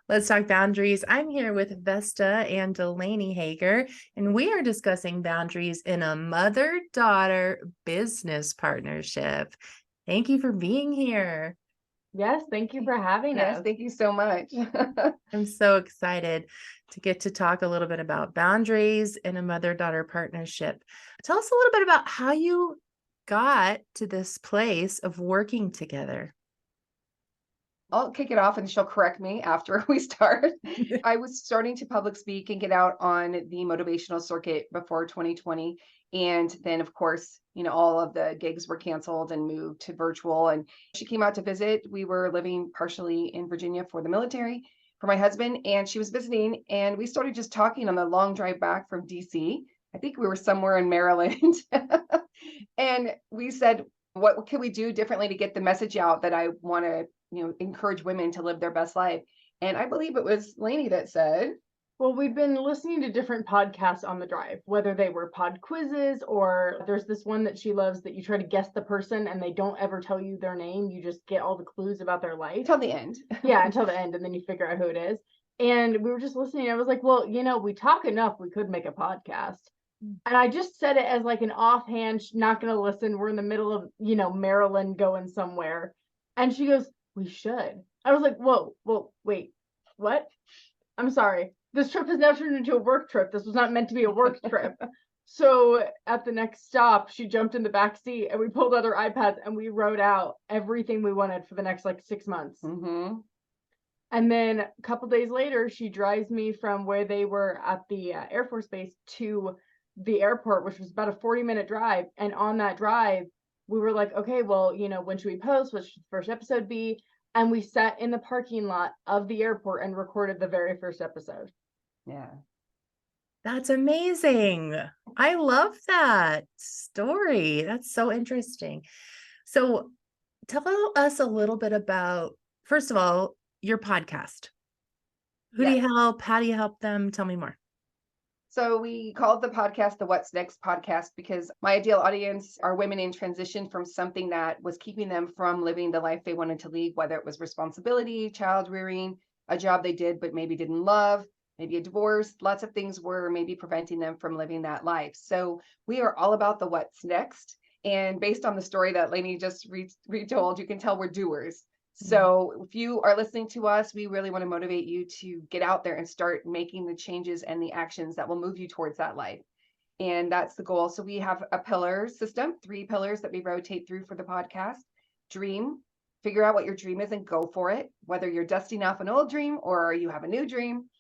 Let's talk boundaries. I'm here with Vesta and Delaney Hager, and we are discussing boundaries in a mother-daughter business partnership. Thank you for being here. Yes, thank you for having Yes, us. thank you so much. I'm so excited to get to talk a little bit about boundaries in a mother-daughter partnership. Tell us a little bit about how you got to this place of working together. I'll kick it off and she'll correct me after we start. I was starting to public speak and get out on the motivational circuit before 2020. And then, of course, all of the gigs were canceled and moved to virtual. And she came out to visit. We were living partially in Virginia for the military for my husband, and she was visiting. And we started just talking on the long drive back from DC. I think we were somewhere in Maryland. And we said, what can we do differently to get the message out that I want to encourage women to live their best life? And I believe it was Lainey that said, Well, we've been listening to different podcasts on the drive, whether they were pod quizzes or there's this one that she loves that you try to guess the person and they don't ever tell you their name. You just get all the clues about their life. Till the end. Yeah, until the end, and then you figure out who it is. And we were just listening. I was like, well, we talk enough. We could make a podcast. And I just said it as like an offhand, not going to listen. We're in the middle of, Maryland going somewhere. And she goes, we should. I was like, whoa, wait, what? I'm sorry. This trip has now turned into a work trip. This was not meant to be a work trip. So at the next stop, she jumped in the back seat and we pulled out our iPads and we wrote out everything we wanted for the next 6 months. Mm-hmm. And then a couple days later, she drives me from where they were at the Air Force Base to the airport, which was about a 40-minute drive. And on that drive, we were like, okay, well, when should we post? What should the first episode be? And we sat in the parking lot of the airport and recorded the very first episode. Yeah. That's amazing. I love that story. That's so interesting. So tell us a little bit about, first of all, your podcast. Who do you help? How do you help them? Tell me more. So we called the podcast the What's Next podcast because my ideal audience are women in transition from something that was keeping them from living the life they wanted to lead, whether it was responsibility, child rearing, a job they did but maybe didn't love, maybe a divorce. Lots of things were maybe preventing them from living that life. So we are all about the what's next. And based on the story that Lainey just retold, you can tell we're doers. So if you are listening to us, we really want to motivate you to get out there and start making the changes and the actions that will move you towards that life. And that's the goal. So we have a pillar system, 3 pillars that we rotate through for the podcast. Dream, figure out what your dream is and go for it. Whether you're dusting off an old dream or you have a new dream,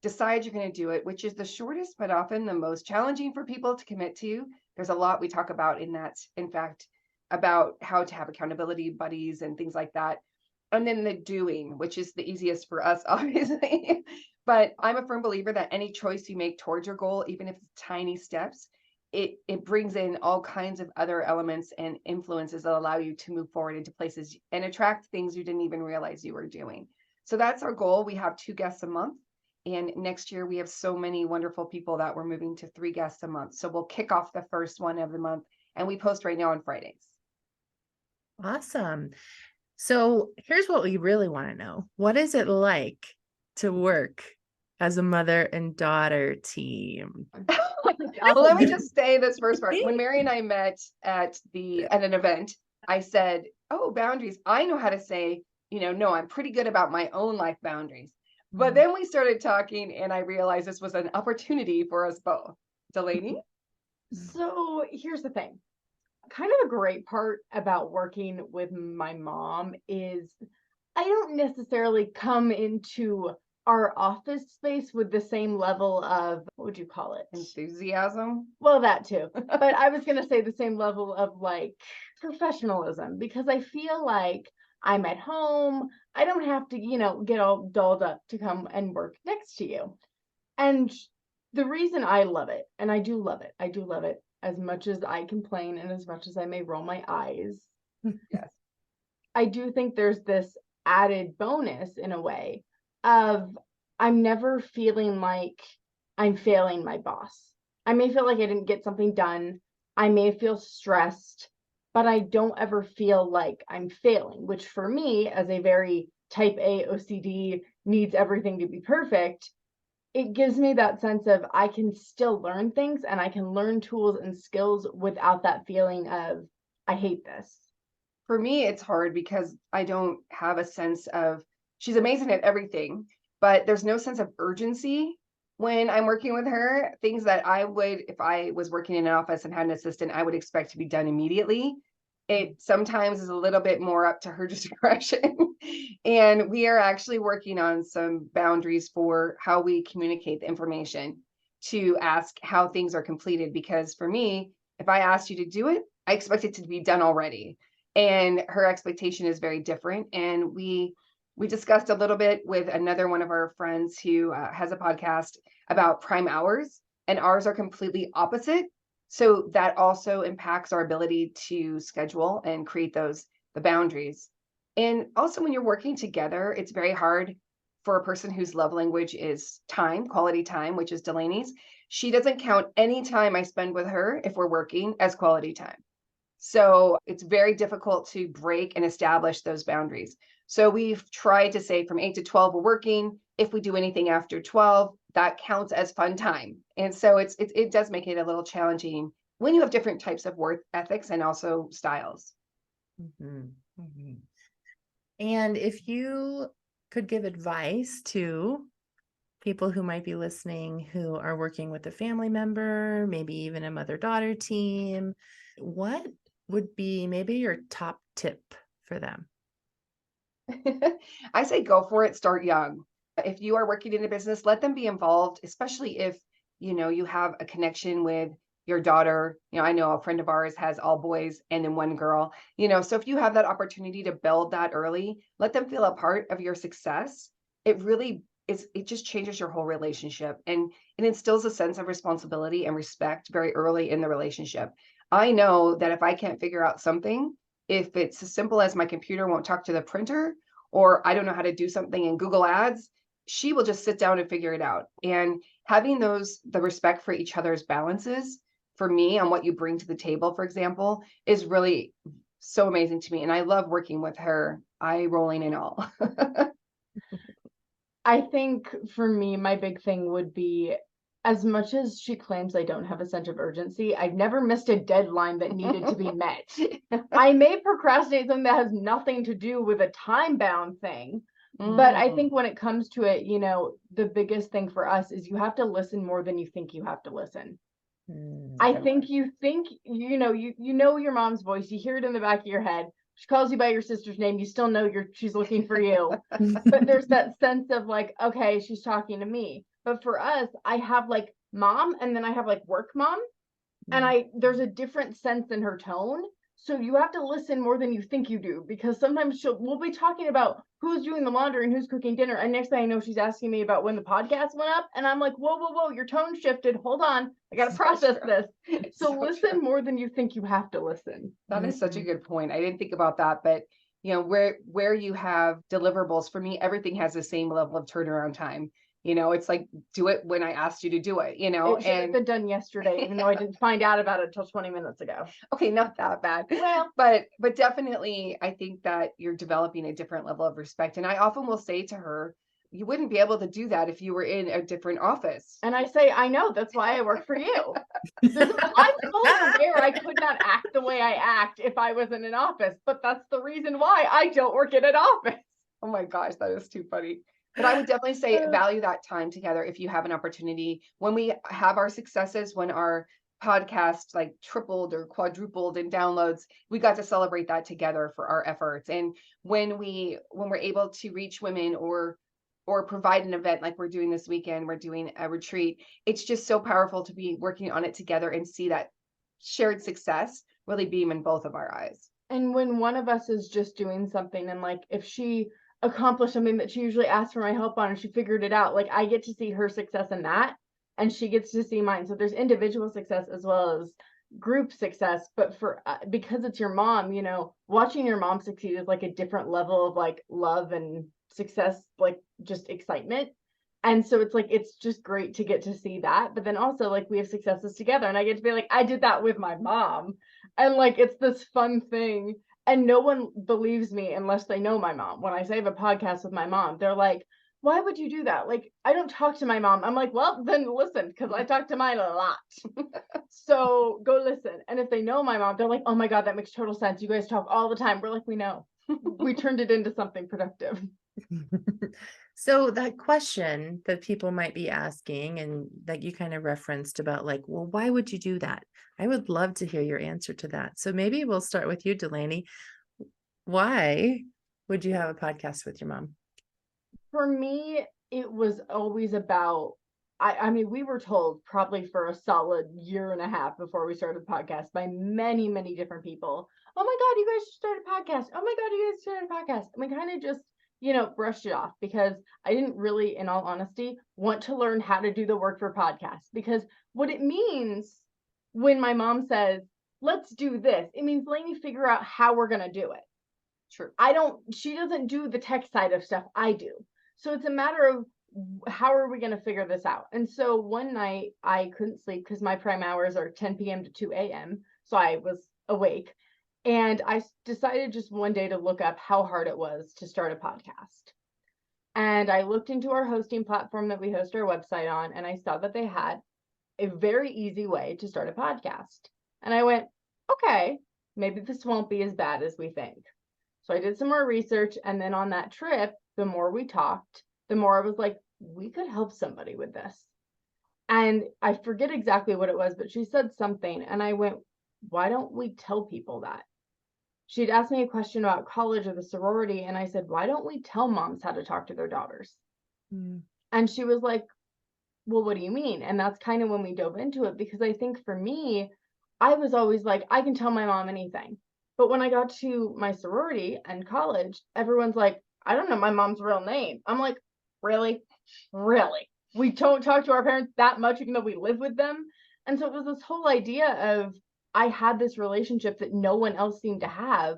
decide you're going to do it, which is the shortest, but often the most challenging for people to commit to. There's a lot we talk about in that, in fact, about how to have accountability buddies and things like that. And then the doing, which is the easiest for us, obviously. But I'm a firm believer that any choice you make towards your goal, even if it's tiny steps, it brings in all kinds of other elements and influences that allow you to move forward into places and attract things you didn't even realize you were doing. So that's our goal. We have 2 guests a month. And next year, we have so many wonderful people that we're moving to 3 guests a month. So we'll kick off the first one of the month. And we post right now on Fridays. Awesome. So here's what we really want to know. What is it like to work as a mother and daughter team? Well, let me just say this first part. When Mary and I met at an event, I said, oh, boundaries. I know how to say, no, I'm pretty good about my own life boundaries. But then we started talking and I realized this was an opportunity for us both. Delaney? So here's the thing. Kind of a great part about working with my mom is I don't necessarily come into our office space with the same level of, what would you call it? Enthusiasm? Well, that too. But I was going to say the same level of professionalism, because I feel like I'm at home. I don't have to, get all dolled up to come and work next to you. And the reason I love it, and I do love it, as much as I complain and as much as I may roll my eyes, Yes. I do think there's this added bonus in a way of I'm never feeling like I'm failing my boss. I may feel like I didn't get something done. I may feel stressed, but I don't ever feel like I'm failing, which for me, as a very type A OCD, needs everything to be perfect, it gives me that sense of I can still learn things and I can learn tools and skills without that feeling of I hate this. For me, it's hard because I don't have a sense of, she's amazing at everything, but there's no sense of urgency when I'm working with her. Things that I would, if I was working in an office and had an assistant, I would expect to be done immediately. It sometimes is a little bit more up to her discretion. And we are actually working on some boundaries for how we communicate the information, to ask how things are completed. Because for me, if I asked you to do it, I expect it to be done already. And her expectation is very different. And we discussed a little bit with another one of our friends who has a podcast about prime hours, and ours are completely opposite. So that also impacts our ability to schedule and create the boundaries. And also, when you're working together, it's very hard for a person whose love language is time, quality time, which is Delaney's. She doesn't count any time I spend with her if we're working as quality time. So it's very difficult to break and establish those boundaries. So we've tried to say from 8 to 12, we're working. If we do anything after 12, that counts as fun time. And so it does make it a little challenging when you have different types of work ethics and also styles. Mhm, mhm. And if you could give advice to people who might be listening who are working with a family member, maybe even a mother-daughter team, what would be maybe your top tip for them? I say go for it, start young. If you are working in a business, let them be involved, especially if you have a connection with your daughter. I know a friend of ours has all boys and then one girl. So if you have that opportunity to build that early, let them feel a part of your success. It really is, it just changes your whole relationship, and it instills a sense of responsibility and respect very early in the relationship. I know that if I can't figure out something, if it's as simple as my computer won't talk to the printer, or I don't know how to do something in Google Ads, she will just sit down and figure it out. And having the respect for each other's balances, for me, on what you bring to the table, for example, is really so amazing to me. And I love working with her, eye rolling and all. I think for me, my big thing would be, as much as she claims I don't have a sense of urgency, I've never missed a deadline that needed to be met. I may procrastinate something that has nothing to do with a time-bound thing, but I think when it comes to it, the biggest thing for us is you have to listen more than you think you have to listen. I think you think, you know your mom's voice, you hear it in the back of your head. She calls you by your sister's name, you still know she's looking for you. But there's that sense of like, okay, she's talking to me. But for us, I have like mom, and then I have like work mom, and there's a different sense in her tone. So you have to listen more than you think you do, because sometimes we'll be talking about who's doing the laundry and who's cooking dinner, and next thing I know, she's asking me about when the podcast went up, and I'm like, whoa, your tone shifted. Hold on, I gotta process this. So listen more than you think you have to listen. That is such a good point. I didn't think about that, but where you have deliverables, for me, everything has the same level of turnaround time. It's like, do it when I asked you to do it, It should have been done yesterday, even though I didn't find out about it until 20 minutes ago. Okay, not that bad. Well, but definitely I think that you're developing a different level of respect. And I often will say to her, you wouldn't be able to do that if you were in a different office. And I say, I know, that's why I work for you. I'm fully aware I could not act the way I act if I was in an office, but that's the reason why I don't work in an office. Oh my gosh, that is too funny. But I would definitely say value that time together if you have an opportunity. When we have our successes, when our podcast like tripled or quadrupled in downloads, we got to celebrate that together for our efforts. And when we're able to reach women or provide an event like we're doing this weekend, we're doing a retreat, it's just so powerful to be working on it together and see that shared success really beam in both of our eyes. And when one of us is just doing something, and like if she accomplished something that she usually asks for my help on and she figured it out, like I get to see her success in that, and she gets to see mine. So there's individual success as well as group success. But for because it's your mom, watching your mom succeed is like a different level of like love and success, like just excitement. And so it's like, it's just great to get to see that. But then also like we have successes together, and I get to be like, I did that with my mom, and like it's this fun thing. And no one believes me unless they know my mom. When I say I have a podcast with my mom, they're like, why would you do that? Like, I don't talk to my mom. I'm like, well, then listen, because I talk to mine a lot. So go listen. And if they know my mom, they're like, oh my God, that makes total sense. You guys talk all the time. We're like, we know. We turned it into something productive. So that question that people might be asking and that you kind of referenced about like, well, why would you do that? I would love to hear your answer to that. So maybe we'll start with you, Delaney. Why would you have a podcast with your mom? For me, it was always about, I mean, we were told probably for a solid year and a half before we started the podcast by many, many different people. Oh my God, you guys should start a podcast. Oh my God, you guys started a podcast. And we kind of just, brushed it off because I didn't really, in all honesty, want to learn how to do the work for podcasts. Because what it means when my mom says, let's do this, it means letting me figure out how we're going to do it. True. She doesn't do the tech side of stuff. I do. So it's a matter of how are we going to figure this out? And so one night I couldn't sleep because my prime hours are 10 p.m. to 2 a.m. So I was awake. And I decided just one day to look up how hard it was to start a podcast. And I looked into our hosting platform that we host our website on, and I saw that they had a very easy way to start a podcast. And I went, okay, maybe this won't be as bad as we think. So I did some more research. And then on that trip, the more we talked, the more I was like, we could help somebody with this. And I forget exactly what it was, but she said something. And I went, why don't we tell people that? She'd asked me a question about college or the sorority. And I said, why don't we tell moms how to talk to their daughters? Mm. And she was like, well, what do you mean? And that's kind of when we dove into it, because I think for me, I was always like, I can tell my mom anything. But when I got to my sorority and college, everyone's like, I don't know my mom's real name. I'm like, really? Really? We don't talk to our parents that much, even though we live with them. And so it was this whole idea of I had this relationship that no one else seemed to have.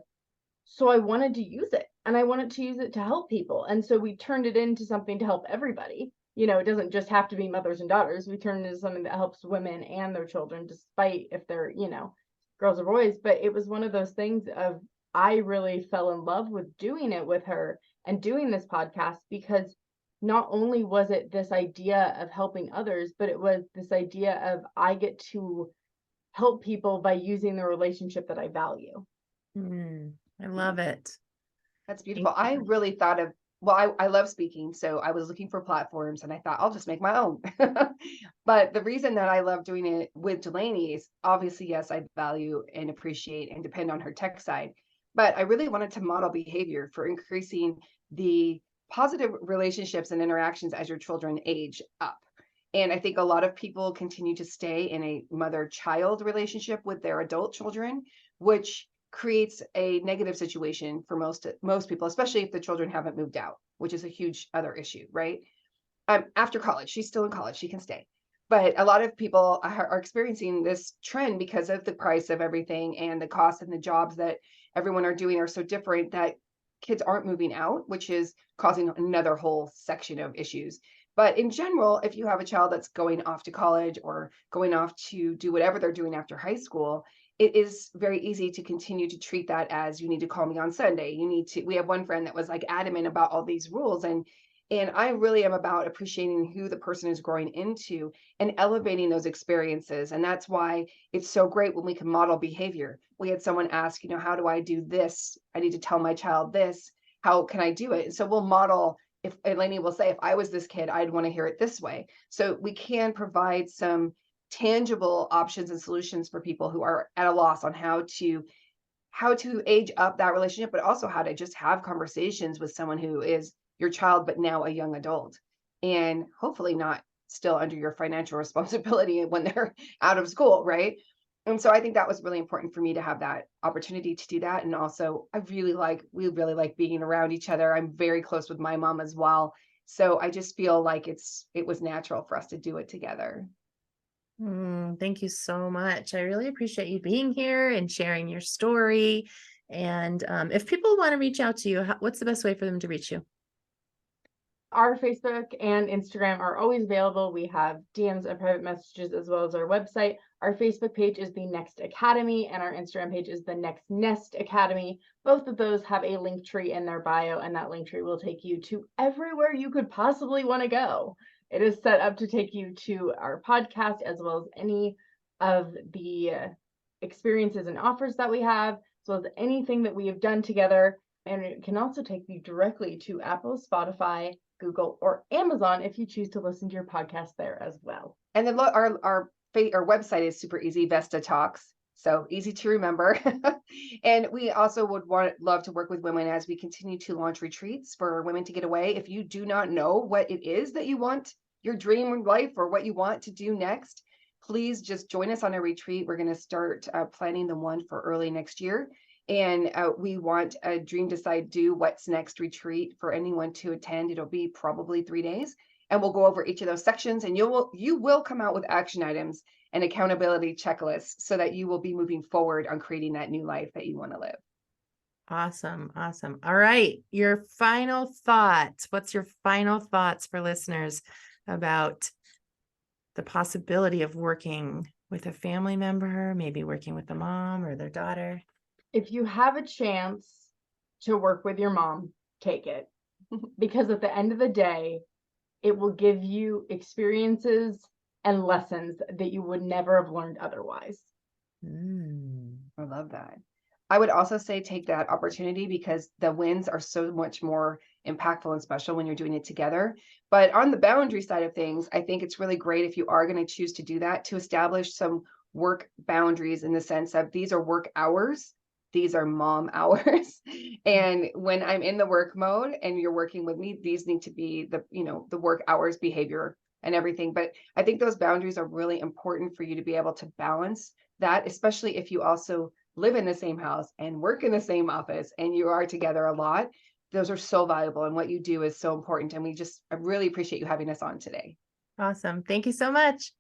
So I wanted to use it, and I wanted to use it to help people. And so we turned it into something to help everybody. It doesn't just have to be mothers and daughters. We turned it into something that helps women and their children, despite if they're, girls or boys. But it was one of those things of I really fell in love with doing it with her and doing this podcast, because not only was it this idea of helping others, but it was this idea of I get to help people by using the relationship that I value. I love it. That's beautiful. I really thought of, well, I love speaking. So I was looking for platforms and I thought I'll just make my own. But the reason that I love doing it with Delaney is obviously, yes, I value and appreciate and depend on her tech side. But I really wanted to model behavior for increasing the positive relationships and interactions as your children age up. And I think a lot of people continue to stay in a mother-child relationship with their adult children, which creates a negative situation for most people, especially if the children haven't moved out, which is a huge other issue, right? After college, she's still in college, she can stay. But a lot of people are experiencing this trend because of the price of everything and the cost and the jobs that everyone are doing are so different that kids aren't moving out, which is causing another whole section of issues. But in general, if you have a child that's going off to college or going off to do whatever they're doing after high school, it is very easy to continue to treat that as you need to call me on Sunday. We have one friend that was like adamant about all these rules. And I really am about appreciating who the person is growing into and elevating those experiences. And that's why it's so great when we can model behavior. We had someone ask, how do I do this? I need to tell my child this. How can I do it? And so we'll model. If Delaney will say, if I was this kid, I'd want to hear it this way. So we can provide some tangible options and solutions for people who are at a loss on how to age up that relationship, but also how to just have conversations with someone who is your child, but now a young adult, and hopefully not still under your financial responsibility when they're out of school, right? And so I think that was really important for me to have that opportunity to do that. And also we really like being around each other. I'm very close with my mom as well. So I just feel like it was natural for us to do it together. Thank you so much. I really appreciate you being here and sharing your story. And if people want to reach out to you, what's the best way for them to reach you? Our Facebook and Instagram are always available. We have DMs and private messages as well as our website. Our Facebook page is the Next Academy and our Instagram page is the Next Nest Academy. Both of those have a link tree in their bio, and that link tree will take you to everywhere you could possibly want to go. It is set up to take you to our podcast as well as any of the experiences and offers that we have, as well as anything that we have done together. And it can also take you directly to Apple, Spotify, Google, or Amazon if you choose to listen to your podcast there as well. And then look, our website is super easy, Vesta Talks. So easy to remember. And we also would love to work with women as we continue to launch retreats for women to get away. If you do not know what it is that you want, your dream life or what you want to do next, please just join us on a retreat. We're going to start planning the one for early next year. And we want a Dream, Decide, Do What's Next retreat for anyone to attend. It'll be probably 3 days. And we'll go over each of those sections, and you will come out with action items and accountability checklists so that you will be moving forward on creating that new life that you want to live. Awesome. Awesome. All right. Your final thoughts. What's your final thoughts for listeners about the possibility of working with a family member, maybe working with a mom or their daughter? If you have a chance to work with your mom, take it. Because at the end of the day, it will give you experiences and lessons that you would never have learned otherwise. I love that. I would also say take that opportunity because the wins are so much more impactful and special when you're doing it together. But on the boundary side of things, I think it's really great if you are going to choose to do that, to establish some work boundaries in the sense of these are work hours. These are mom hours. And when I'm in the work mode and you're working with me, these need to be the work hours behavior and everything. But I think those boundaries are really important for you to be able to balance that, especially if you also live in the same house and work in the same office and you are together a lot. Those are so valuable, and what you do is so important. And I really appreciate you having us on today. Awesome. Thank you so much.